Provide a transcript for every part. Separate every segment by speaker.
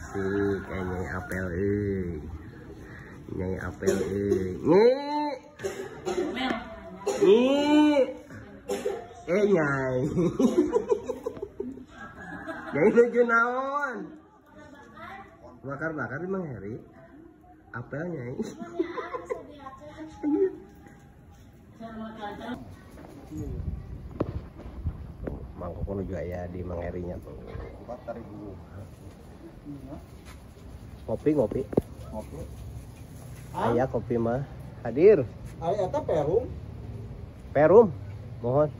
Speaker 1: Asik, Nyai Apel Nyai Apel Nyai Nyai Nyai lucu naon bakar-bakar di Mang Heri Apel Nyai mangkok menuju ya di Mang Herinya tuh 4.000 ngopi ayah kopi mah hadir
Speaker 2: ayah eta
Speaker 1: perum mohon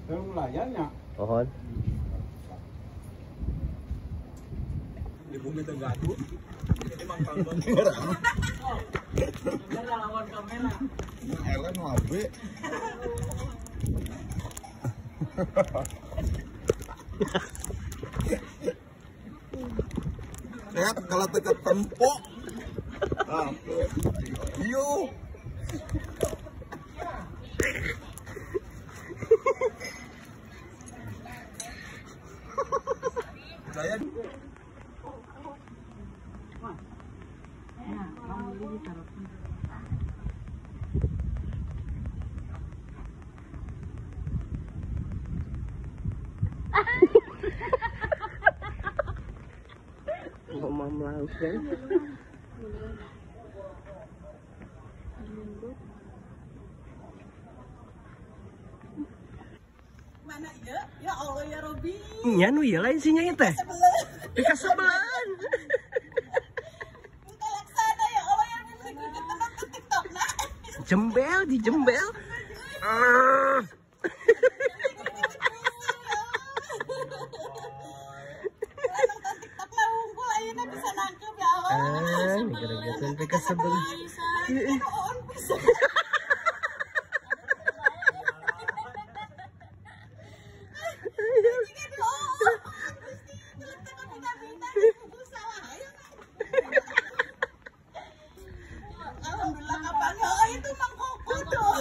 Speaker 2: layarnya
Speaker 1: mohon
Speaker 2: di bumi Tegaduh jadi mangkal lawan kamera elah ngabe lihat kalau dekat tempo yuk saya
Speaker 1: ngomong melakukan
Speaker 3: mana iya? Ya Allah ya Robi.
Speaker 1: iya nu iya lain sinya teh Pika sebelahan
Speaker 3: Kita laksana ya Allah yang bisa kita nonton TikTok nah.
Speaker 1: jembel di jembel
Speaker 3: Nonton TikTok lah unggul ayeuna bisa nangkep ya Allah.
Speaker 1: gara-gara Pika sebelah
Speaker 3: Pohon bisa. Alhamdulillah kapan ya itu Mang Koko tuh.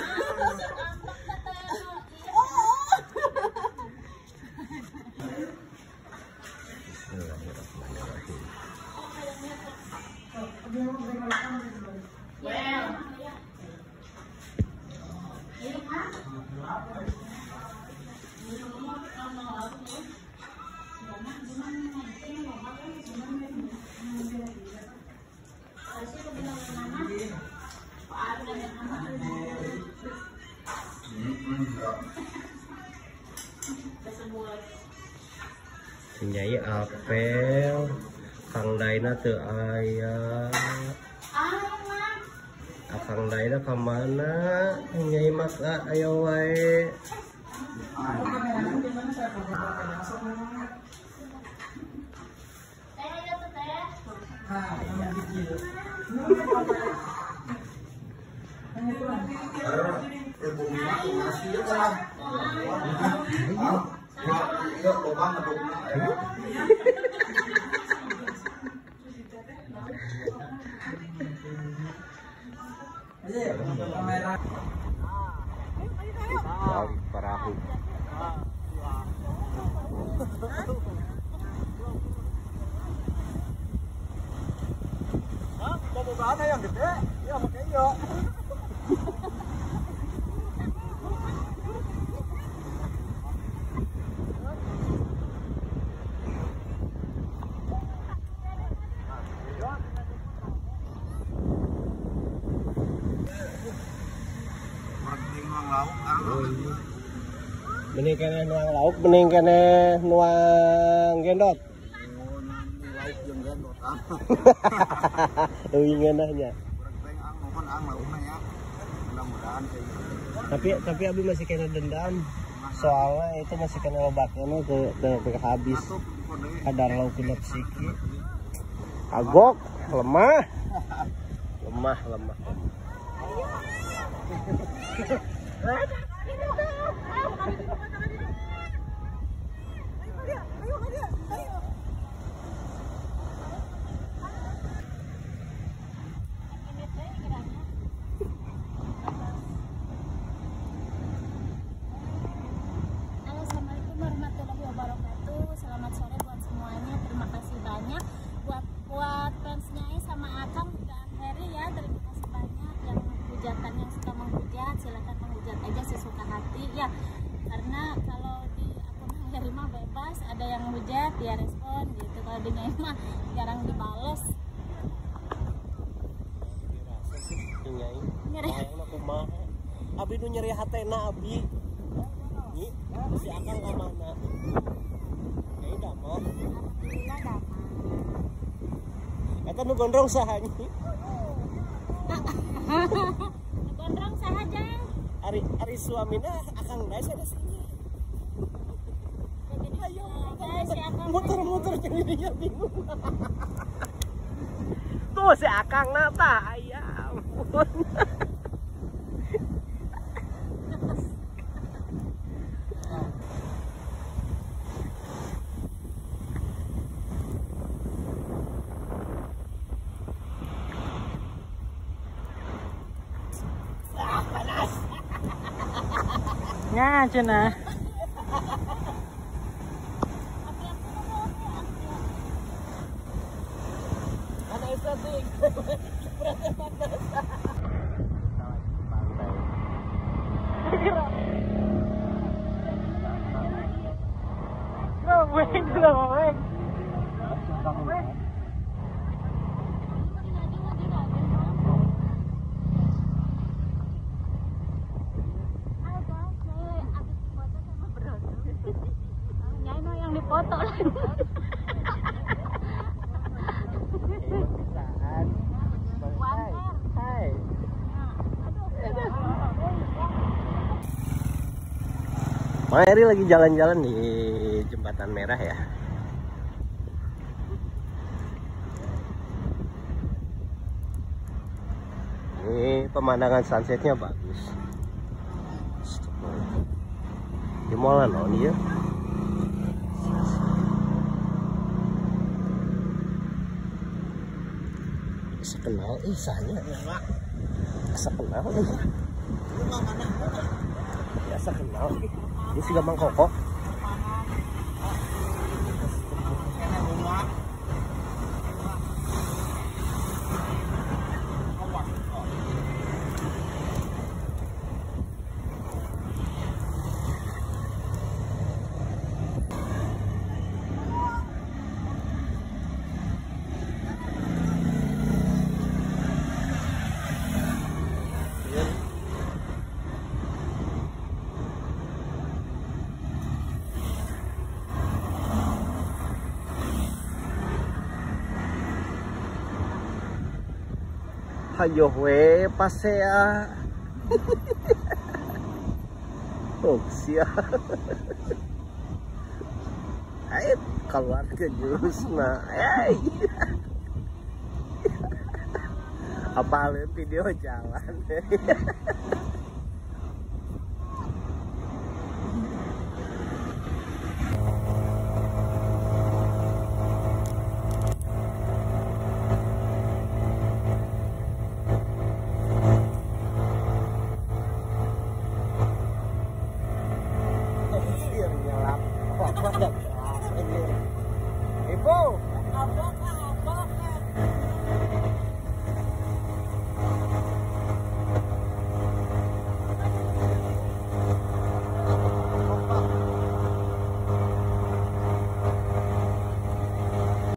Speaker 1: Nyai Apel Kang Daina teu aya Kang Daina ka mana Nyai Mas aya wae Parahu
Speaker 2: bobogohan yang gede ya makanya yuk
Speaker 1: mending kene nuang lauk mending kene nuang gendot
Speaker 2: lauk jeung gendot
Speaker 1: leuwih ngeunahnya tapi abi masih kena dendam soalnya itu masih kena lobatnya nih ke habis kadar lauk genep siki agok lemah
Speaker 4: Assalamualaikum warahmatullahi wabarakatuh. Selamat sore buat semuanya. Terima kasih banyak buat
Speaker 3: adanya mah jarang dibales. Nyeri.
Speaker 1: Abi nu nyeri hatena abi. Nih, si Akang ka mana? Ya udah mah.
Speaker 3: Alhamdulillah damai.
Speaker 1: Eta nu gondrong saha nyi?
Speaker 3: Gondrong saha Jang?
Speaker 1: Ari suamina Akang da sia sini.
Speaker 3: Ayo, si Akang
Speaker 1: Muter-muter jadinya bingung. Tuh si Akang na tah aya ampun.
Speaker 4: Nya cenah.
Speaker 1: Ada estetik. Berarti panas.
Speaker 4: Glowing.
Speaker 3: yang dipoto lagi.
Speaker 1: Hai. Bang Eri lagi jalan-jalan di Jembatan Merah ya. Ini pemandangan sunsetnya bagus. Di molan oh dia. Bisa kenal isanya. Bisa kenal. Biasa kenal. Ini si Gamang Koko. Hayo we pasea. Oh sia. Ayo keluar ke jurus nah. Apalin video jalan.